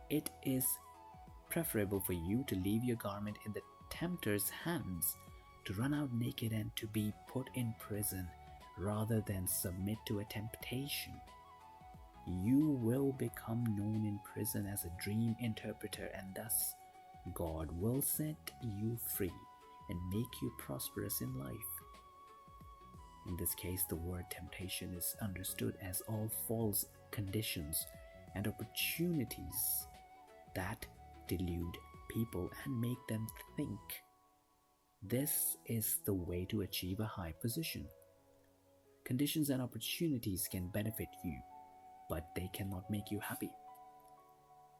It is preferable for you to leave your garment in the tempter's hands, to run out naked and to be put in prison, rather than submit to a temptation. You will become known in prison as a dream interpreter, and thus God will set you free and make you prosperous in life. In this case, the word temptation is understood as all false conditions and opportunities that delude people and make them think this is the way to achieve a high position. Conditions and opportunities can benefit you, but they cannot make you happy.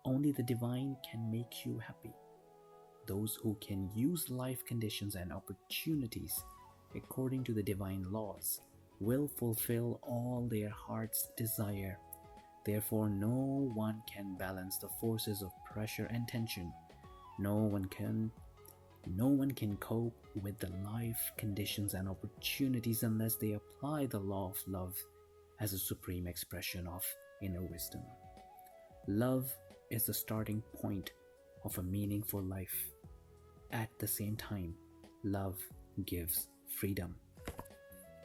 Only the divine can make you happy. Those who can use life conditions and opportunities according to the divine laws will fulfill all their heart's desire. Therefore, no one can balance the forces of pressure and tension. No one can cope with the life conditions and opportunities unless they apply the law of love as a supreme expression of inner wisdom. Love is the starting point of a meaningful life. At the same time, love gives freedom.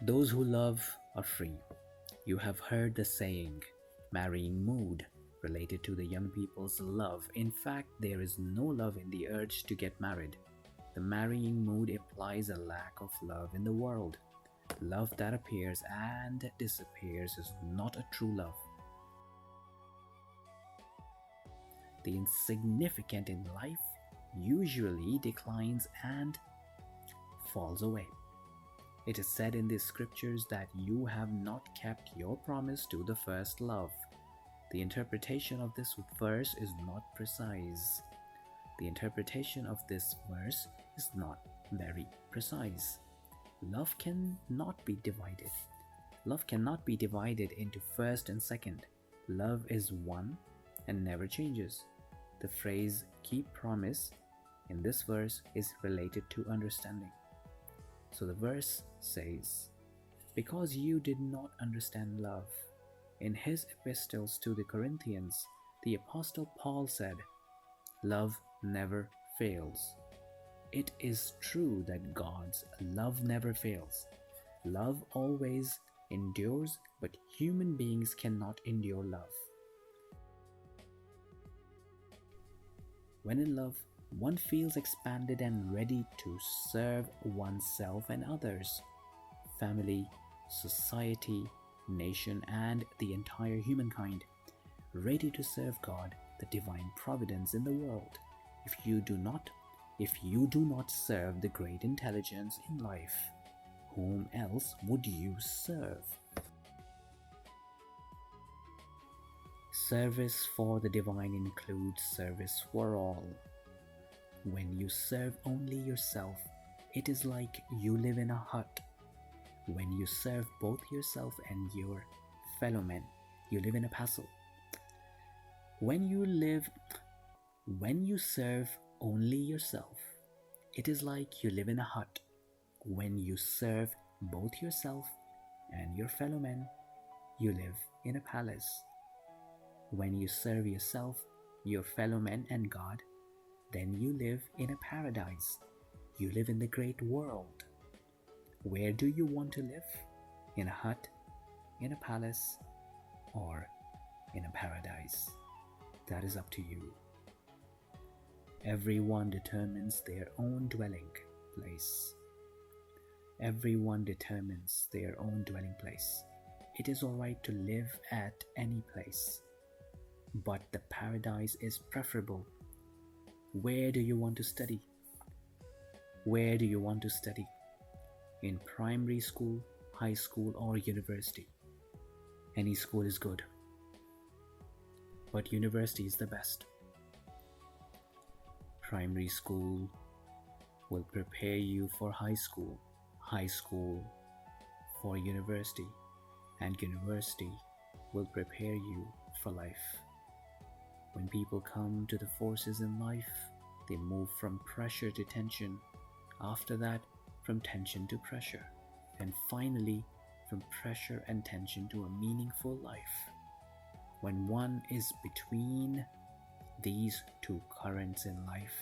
Those who love are free. You have heard the saying, marrying mood, related to the young people's love. In fact, there is no love in the urge to get married. The marrying mood implies a lack of love in the world. Love that appears and disappears is not a true love. The insignificant in life usually declines and falls away. It is said in the scriptures that you have not kept your promise to the first love. The interpretation of this verse is not precise. The interpretation of this verse is not very precise. Love cannot be divided. Love cannot be divided into first and second. Love is one and never changes. The phrase keep promise in this verse is related to understanding. So the verse says, because you did not understand love. In his epistles to the Corinthians, the Apostle Paul said, love never fails. It is true that God's love never fails. Love always endures, but human beings cannot endure love. When in love, one feels expanded and ready to serve oneself and others, family, society, nation, and the entire humankind, ready to serve God, the divine providence in the world. If you do not serve the great intelligence in life, whom else would you serve? Service for the divine includes service for all. When you serve only yourself, it is like you live in a hut. When you serve both yourself and your fellow men, you live in a castle. When you serve only yourself, it is like you live in a hut. When you serve both yourself and your fellow men, you live in a palace. When you serve yourself, your fellow men, and God, then you live in a paradise. You live in the great world. Where do you want to live? In a hut, in a palace, or in a paradise? That is up to you. Everyone determines their own dwelling place. Everyone determines their own dwelling place. It is alright to live at any place, but the paradise is preferable. Where do you want to study? Where do you want to study? In primary school, high school, or university? Any school is good, but university is the best. Primary school will prepare you for high school for university, and university will prepare you for life. When people come to the forces in life, they move from pressure to tension, after that from tension to pressure, and finally from pressure and tension to a meaningful life. When one is between these two currents in life,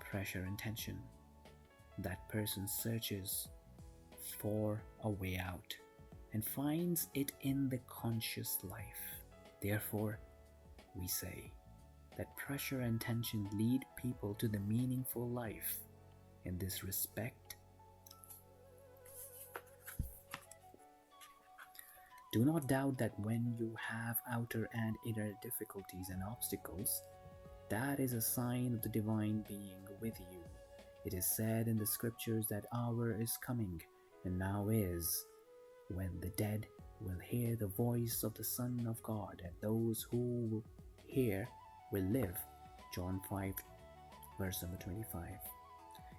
pressure and tension, that person searches for a way out and finds it in the conscious life. Therefore, we say that pressure and tension lead people to the meaningful life. In this respect, do not doubt that when you have outer and inner difficulties and obstacles, that is a sign of the divine being with you. It is said in the scriptures that hour is coming, and now is, when the dead will hear the voice of the Son of God, and those who will hear will live. John 5, verse number 25.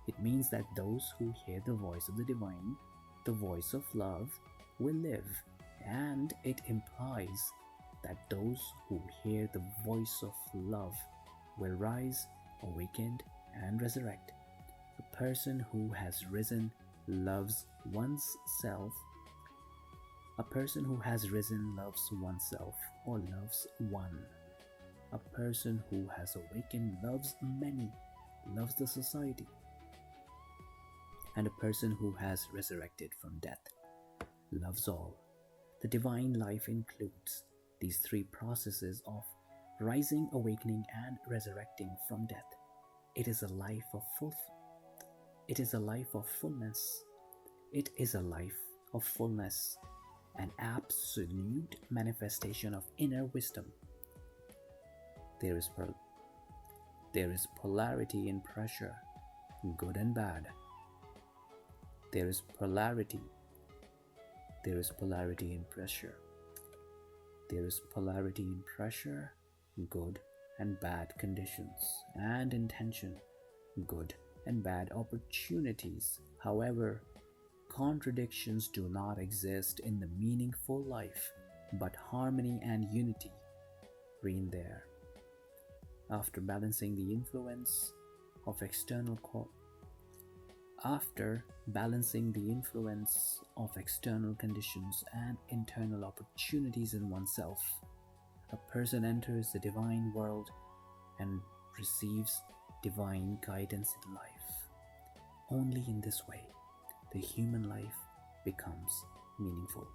It means that those who hear the voice of the divine, the voice of love, will live. And it implies that those who hear the voice of love will rise, awakened, and resurrect. A person who has risen loves oneself. A person who has risen loves oneself, or loves one. A person who has awakened loves many, loves the society. And a person who has resurrected from death loves all. The divine life includes these three processes of rising, awakening, and resurrecting from death. It is a life of It is a life of fullness. It is a life of fullness, an absolute manifestation of inner wisdom. There is polarity in pressure, good and bad. There is polarity in pressure. There is polarity in pressure, good and bad conditions, and intention, good and bad opportunities. However, contradictions do not exist in the meaningful life, but harmony and unity reign there. After balancing the influence of external conditions and internal opportunities in oneself, a person enters the divine world and receives divine guidance in life. Only in this way, the human life becomes meaningful.